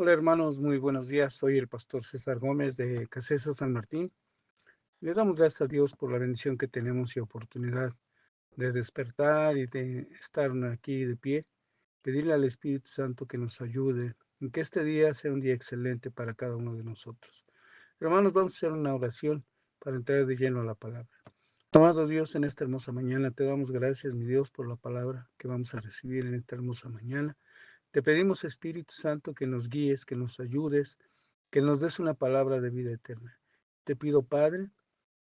Hola hermanos, muy buenos días. Soy el pastor César Gómez de Casesa San Martín. Le damos gracias a Dios por la bendición que tenemos y oportunidad de despertar y de estar aquí de pie. Pedirle al Espíritu Santo que nos ayude y que este día sea un día excelente para cada uno de nosotros. Hermanos, vamos a hacer una oración para entrar de lleno a la palabra. Amado Dios, en esta hermosa mañana te damos gracias, mi Dios, por la palabra que vamos a recibir en esta hermosa mañana. Te pedimos, Espíritu Santo, que nos guíes, que nos ayudes, que nos des una palabra de vida eterna. Te pido, Padre,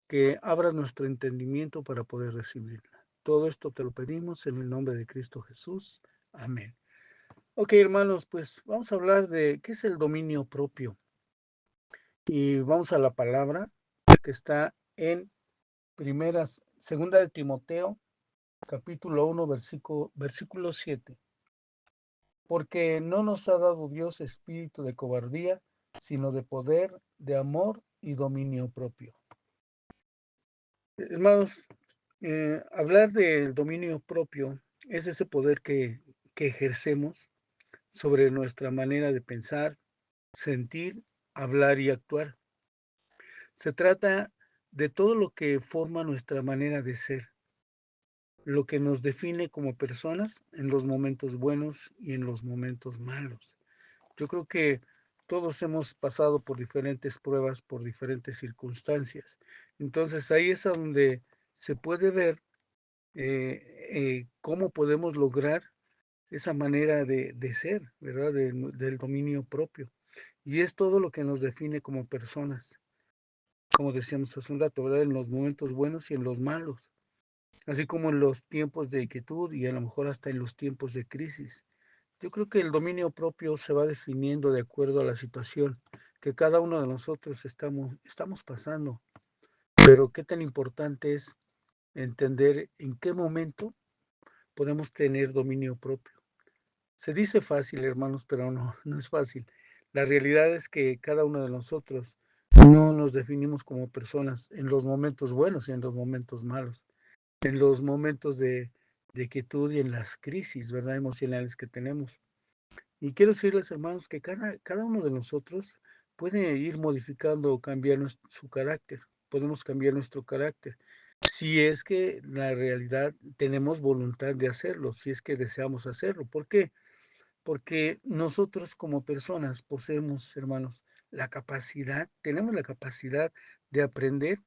que abras nuestro entendimiento para poder recibirla. Todo esto te lo pedimos en el nombre de Cristo Jesús. Amén. Ok, hermanos, pues vamos a hablar de qué es el dominio propio. Y vamos a la palabra que está en segunda de Timoteo, capítulo 1, versículo 7. Porque no nos ha dado Dios espíritu de cobardía, sino de poder, de amor y dominio propio. Hermanos, hablar del dominio propio es ese poder que ejercemos sobre nuestra manera de pensar, sentir, hablar y actuar. Se trata de todo lo que forma nuestra manera de ser, lo que nos define como personas en los momentos buenos y en los momentos malos. Yo creo que todos hemos pasado por diferentes pruebas, por diferentes circunstancias. Entonces ahí es a donde se puede ver cómo podemos lograr esa manera de ser, ¿verdad? Del dominio propio. Y es todo lo que nos define como personas, como decíamos hace un rato, ¿verdad? En los momentos buenos y en los malos, así como en los tiempos de quietud y a lo mejor hasta en los tiempos de crisis. Yo creo que el dominio propio se va definiendo de acuerdo a la situación que cada uno de nosotros estamos pasando. Pero qué tan importante es entender en qué momento podemos tener dominio propio. Se dice fácil, hermanos, pero no, no es fácil. La realidad es que cada uno de nosotros no nos definimos como personas en los momentos buenos y en los momentos malos, en los momentos de quietud y en las crisis, ¿verdad? Emocionales que tenemos. Y quiero decirles, hermanos, que cada uno de nosotros puede ir modificando o cambiar su carácter. Podemos cambiar nuestro carácter. Si es que la realidad tenemos voluntad de hacerlo, si es que deseamos hacerlo. ¿Por qué? Porque nosotros como personas poseemos, hermanos, tenemos la capacidad de aprender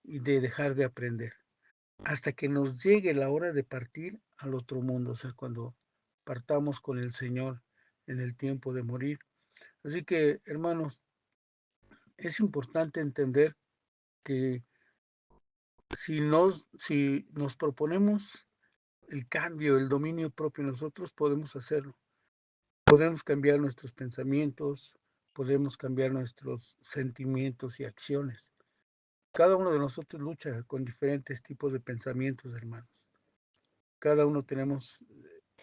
y de dejar de aprender hasta que nos llegue la hora de partir al otro mundo, o sea, cuando partamos con el Señor en el tiempo de morir. Así que, hermanos, es importante entender que si nos proponemos el cambio, el dominio propio, nosotros podemos hacerlo. Podemos cambiar nuestros pensamientos, podemos cambiar nuestros sentimientos y acciones. Cada uno de nosotros lucha con diferentes tipos de pensamientos, hermanos. Cada uno tenemos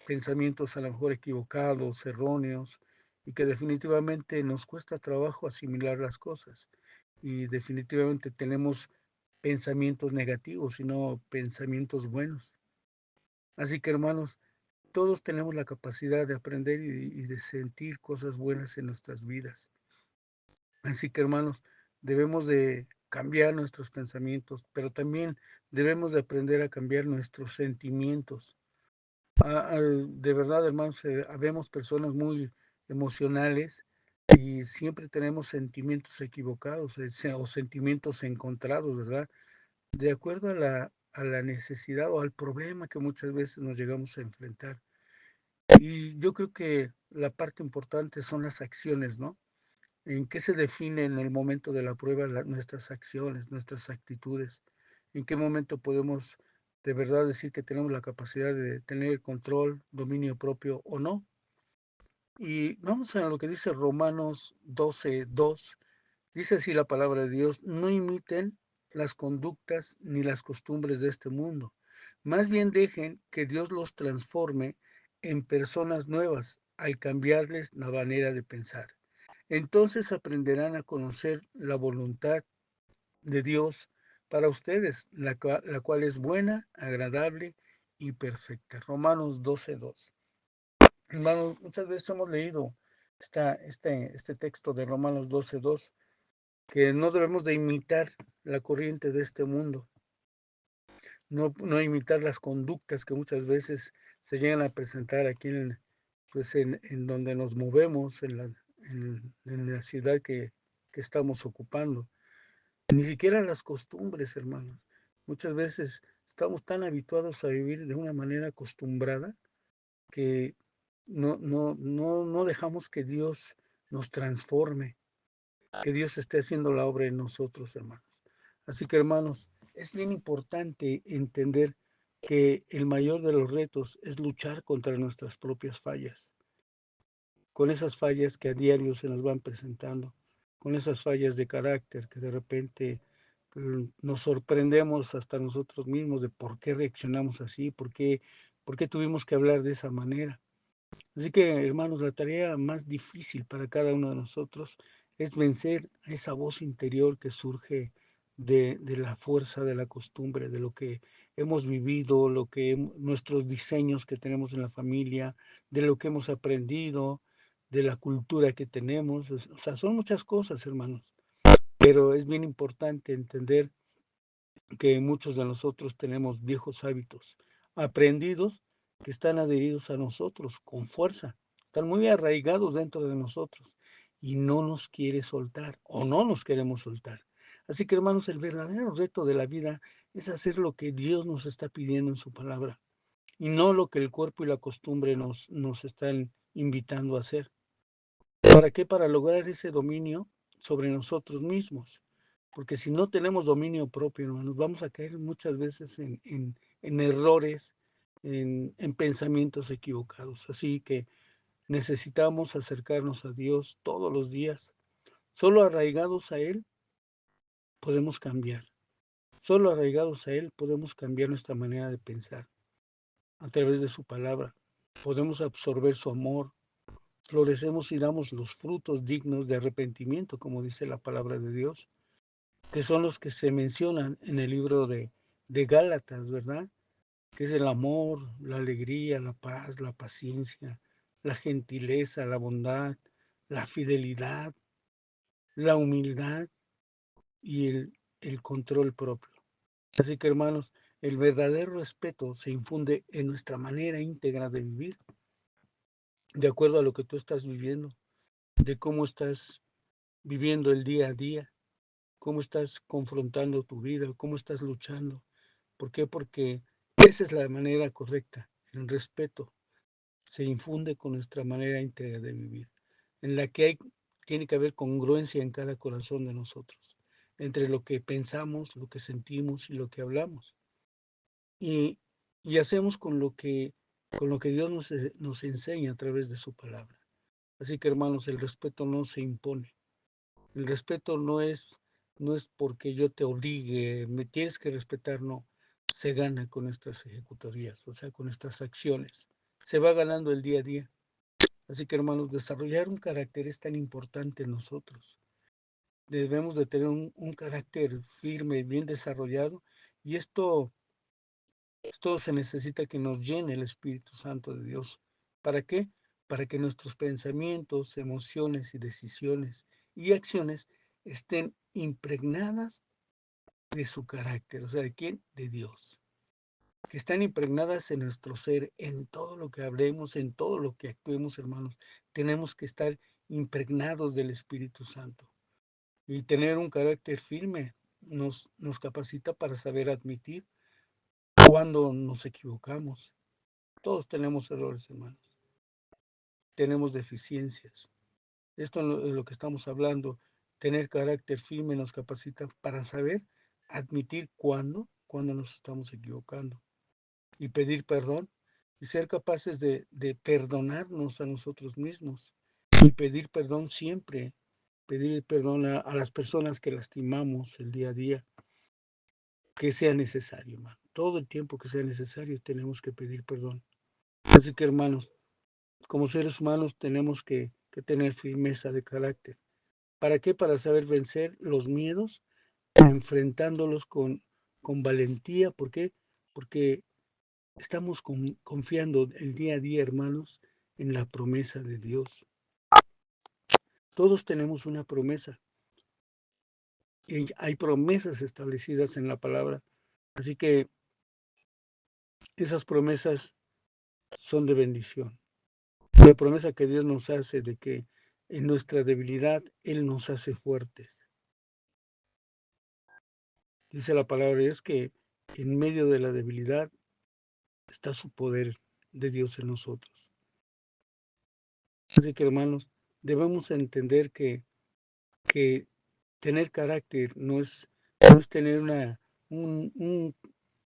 pensamientos a lo mejor equivocados, erróneos, y que definitivamente nos cuesta trabajo asimilar las cosas. Y definitivamente tenemos pensamientos negativos y no pensamientos buenos. Así que hermanos, todos tenemos la capacidad de aprender y de sentir cosas buenas en nuestras vidas. Así que hermanos, debemos de cambiar nuestros pensamientos, pero también debemos de aprender a cambiar nuestros sentimientos. De verdad, hermanos, habemos personas muy emocionales y siempre tenemos sentimientos equivocados o sentimientos encontrados, ¿verdad? De acuerdo a la necesidad o al problema que muchas veces nos llegamos a enfrentar. Y yo creo que la parte importante son las acciones, ¿no? ¿En qué se define en el momento de la prueba nuestras acciones, nuestras actitudes? ¿En qué momento podemos de verdad decir que tenemos la capacidad de tener control, dominio propio o no? Y vamos a lo que dice Romanos 12:2. Dice así la palabra de Dios: no imiten las conductas ni las costumbres de este mundo. Más bien dejen que Dios los transforme en personas nuevas al cambiarles la manera de pensar. Entonces aprenderán a conocer la voluntad de Dios para ustedes, la cual es buena, agradable y perfecta. Romanos 12:2. Hermanos, muchas veces hemos leído está este texto de Romanos 12:2, que no debemos de imitar la corriente de este mundo, no imitar las conductas que muchas veces se llegan a presentar aquí pues en donde nos movemos, en la ciudad que estamos ocupando. Ni siquiera las costumbres, hermanos. Muchas veces estamos tan habituados a vivir de una manera acostumbrada que no dejamos que Dios nos transforme, que Dios esté haciendo la obra en nosotros, hermanos. Así que, hermanos, es bien importante entender que el mayor de los retos es luchar contra nuestras propias fallas, con esas fallas que a diario se nos van presentando, con esas fallas de carácter que de repente nos sorprendemos hasta nosotros mismos de por qué reaccionamos así, por qué tuvimos que hablar de esa manera. Así que, hermanos, la tarea más difícil para cada uno de nosotros es vencer a esa voz interior que surge de la fuerza de la costumbre, de lo que hemos vivido, nuestros diseños que tenemos en la familia, de lo que hemos aprendido, de la cultura que tenemos. O sea, son muchas cosas, hermanos, pero es bien importante entender que muchos de nosotros tenemos viejos hábitos aprendidos que están adheridos a nosotros con fuerza, están muy arraigados dentro de nosotros y no nos quiere soltar o no nos queremos soltar. Así que, hermanos, el verdadero reto de la vida es hacer lo que Dios nos está pidiendo en su palabra y no lo que el cuerpo y la costumbre nos están invitando a hacer. ¿Para qué? Para lograr ese dominio sobre nosotros mismos. Porque si no tenemos dominio propio, hermanos, vamos a caer muchas veces en errores, en pensamientos equivocados. Así que necesitamos acercarnos a Dios todos los días. Solo arraigados a Él podemos cambiar. Solo arraigados a Él podemos cambiar nuestra manera de pensar a través de su palabra. Podemos absorber su amor, florecemos y damos los frutos dignos de arrepentimiento, como dice la palabra de Dios, que son los que se mencionan en el libro de Gálatas, ¿verdad? Que es el amor, la alegría, la paz, la paciencia, la gentileza, la bondad, la fidelidad, la humildad y el control propio. Así que, hermanos, el verdadero respeto se infunde en nuestra manera íntegra de vivir, de acuerdo a lo que tú estás viviendo, de cómo estás viviendo el día a día, cómo estás confrontando tu vida, cómo estás luchando. ¿Por qué? Porque esa es la manera correcta. El respeto se infunde con nuestra manera íntegra de vivir, en la que tiene que haber congruencia en cada corazón de nosotros, entre lo que pensamos, lo que sentimos y lo que hablamos. Y, y hacemos con lo que Dios nos enseña a través de su palabra. Así que, hermanos, el respeto no se impone. El respeto no es porque yo te obligue, me tienes que respetar, no. Se gana con nuestras ejecutorías, o sea, con nuestras acciones. Se va ganando el día a día. Así que, hermanos, desarrollar un carácter es tan importante en nosotros. Debemos de tener un carácter firme, bien desarrollado, y esto se necesita que nos llene el Espíritu Santo de Dios. ¿Para qué? Para que nuestros pensamientos, emociones y decisiones y acciones estén impregnadas de su carácter. O sea, ¿de quién? De Dios. Que están impregnadas en nuestro ser, en todo lo que hablemos, en todo lo que actuemos, hermanos. Tenemos que estar impregnados del Espíritu Santo. Y tener un carácter firme nos capacita para saber admitir cuando nos equivocamos. Todos tenemos errores, hermanos. Tenemos deficiencias. Esto es lo que estamos hablando. Tener carácter firme nos capacita para saber admitir cuando nos estamos equivocando y pedir perdón y ser capaces de perdonarnos a nosotros mismos y pedir perdón siempre, pedir perdón a las personas que lastimamos el día a día, que sea necesario, hermano. Todo el tiempo que sea necesario tenemos que pedir perdón. Así que, hermanos, como seres humanos tenemos que tener firmeza de carácter. ¿Para qué? Para saber vencer los miedos, enfrentándolos con valentía. ¿Por qué? Porque estamos confiando el día a día, hermanos, en la promesa de Dios. Todos tenemos una promesa y hay promesas establecidas en la palabra. Así que esas promesas son de bendición. La promesa que Dios nos hace de que en nuestra debilidad Él nos hace fuertes. Dice la palabra de Dios que en medio de la debilidad está su poder de Dios en nosotros. Así que, hermanos, debemos entender que tener carácter no es tener un, un,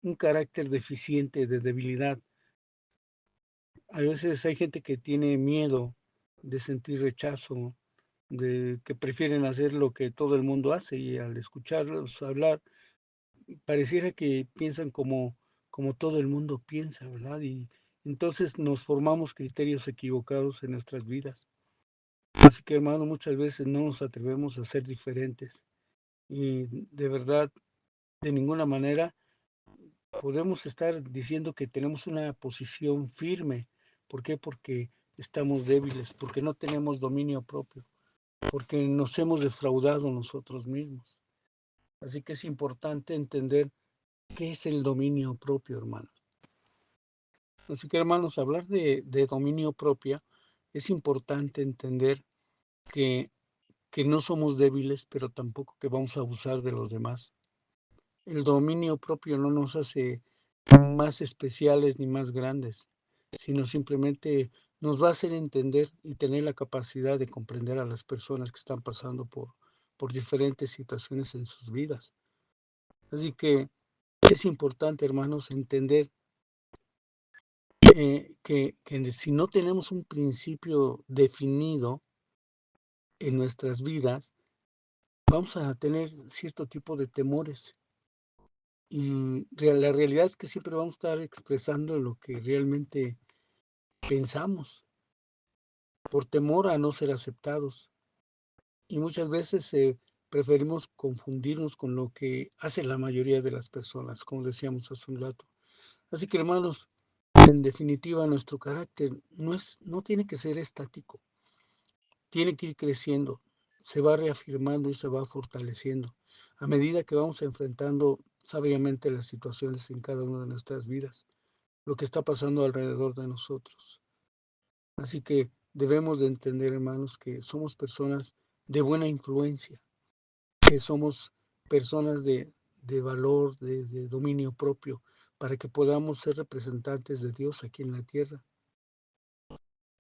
un carácter deficiente de debilidad. A veces hay gente que tiene miedo de sentir rechazo, de que prefieren hacer lo que todo el mundo hace y al escucharlos hablar, pareciera que piensan como todo el mundo piensa, ¿verdad? Y entonces nos formamos criterios equivocados en nuestras vidas. Así que, hermano, muchas veces no nos atrevemos a ser diferentes y de verdad, de ninguna manera podemos estar diciendo que tenemos una posición firme. ¿Por qué? Porque estamos débiles, porque no tenemos dominio propio, porque nos hemos defraudado nosotros mismos. Así que es importante entender qué es el dominio propio, hermanos. Así que, hermanos, hablar de dominio propio es importante entender que, que no somos débiles, pero tampoco que vamos a abusar de los demás. El dominio propio no nos hace más especiales ni más grandes, sino simplemente nos va a hacer entender y tener la capacidad de comprender a las personas que están pasando por diferentes situaciones en sus vidas. Así que es importante, hermanos, entender que si no tenemos un principio definido en nuestras vidas, vamos a tener cierto tipo de temores. Y la realidad es que siempre vamos a estar expresando lo que realmente pensamos por temor a no ser aceptados. Y muchas veces preferimos confundirnos con lo que hace la mayoría de las personas, como decíamos hace un rato. Así que, hermanos, en definitiva, nuestro carácter no tiene que ser estático, tiene que ir creciendo, se va reafirmando y se va fortaleciendo a medida que vamos enfrentando sabiamente las situaciones en cada una de nuestras vidas, lo que está pasando alrededor de nosotros. Así que debemos de entender, hermanos, que somos personas de buena influencia, que somos personas de valor, de dominio propio, para que podamos ser representantes de Dios aquí en la tierra.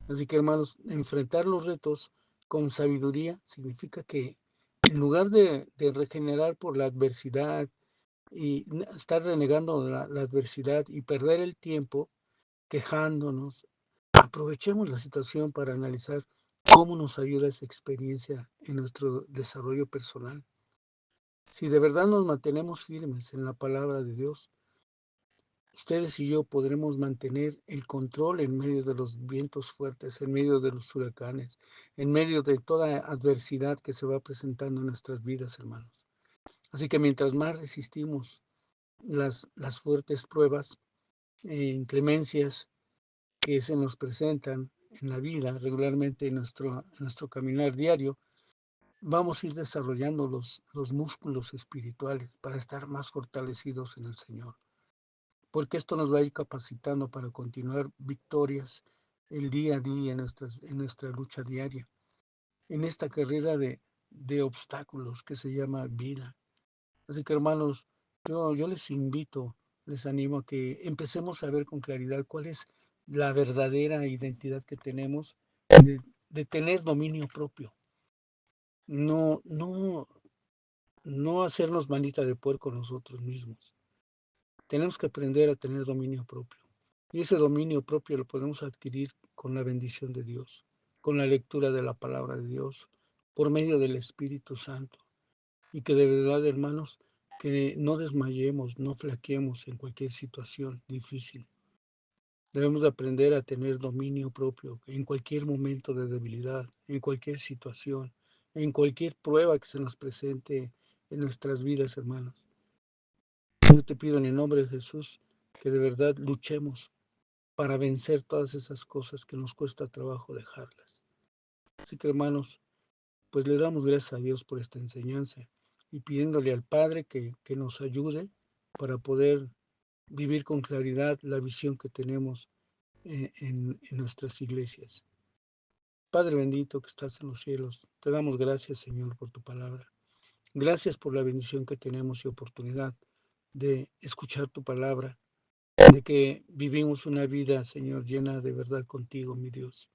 Así que, hermanos, enfrentar los retos con sabiduría significa que en lugar de regenerar por la adversidad y estar renegando la adversidad y perder el tiempo quejándonos, aprovechemos la situación para analizar cómo nos ayuda esa experiencia en nuestro desarrollo personal. Si de verdad nos mantenemos firmes en la palabra de Dios, ustedes y yo podremos mantener el control en medio de los vientos fuertes, en medio de los huracanes, en medio de toda adversidad que se va presentando en nuestras vidas, hermanos. Así que mientras más resistimos las fuertes pruebas e inclemencias que se nos presentan en la vida regularmente en nuestro caminar diario, vamos a ir desarrollando los músculos espirituales para estar más fortalecidos en el Señor, porque esto nos va a ir capacitando para continuar victorias el día a día en nuestra lucha diaria, en esta carrera de obstáculos que se llama vida. Así que, hermanos, yo les invito, les animo a que empecemos a ver con claridad cuál es la verdadera identidad que tenemos de tener dominio propio. No, no, no hacernos manita de puerco nosotros mismos. Tenemos que aprender a tener dominio propio. Y ese dominio propio lo podemos adquirir con la bendición de Dios, con la lectura de la palabra de Dios, por medio del Espíritu Santo. Y que de verdad, hermanos, que no desmayemos, no flaqueemos en cualquier situación difícil. Debemos de aprender a tener dominio propio en cualquier momento de debilidad, en cualquier situación, en cualquier prueba que se nos presente en nuestras vidas, hermanos. Yo te pido en el nombre de Jesús que de verdad luchemos para vencer todas esas cosas que nos cuesta trabajo dejarlas. Así que, hermanos, pues le damos gracias a Dios por esta enseñanza y pidiéndole al Padre que nos ayude para poder vivir con claridad la visión que tenemos en nuestras iglesias. Padre bendito que estás en los cielos, te damos gracias, Señor, por tu palabra. Gracias por la bendición que tenemos y oportunidad de escuchar tu palabra, de que vivimos una vida, Señor, llena de verdad contigo, mi Dios.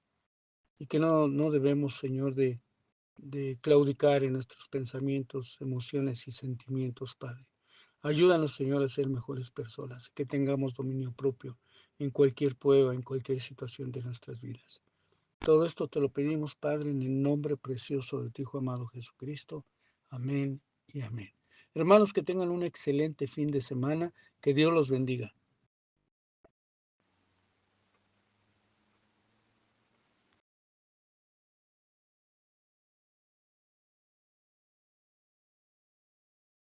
Y que no debemos, Señor, de claudicar en nuestros pensamientos, emociones y sentimientos, Padre. Ayúdanos, Señor, a ser mejores personas, que tengamos dominio propio en cualquier prueba, en cualquier situación de nuestras vidas. Todo esto te lo pedimos, Padre, en el nombre precioso de tu Hijo amado Jesucristo. Amén y amén. Hermanos, que tengan un excelente fin de semana. Que Dios los bendiga.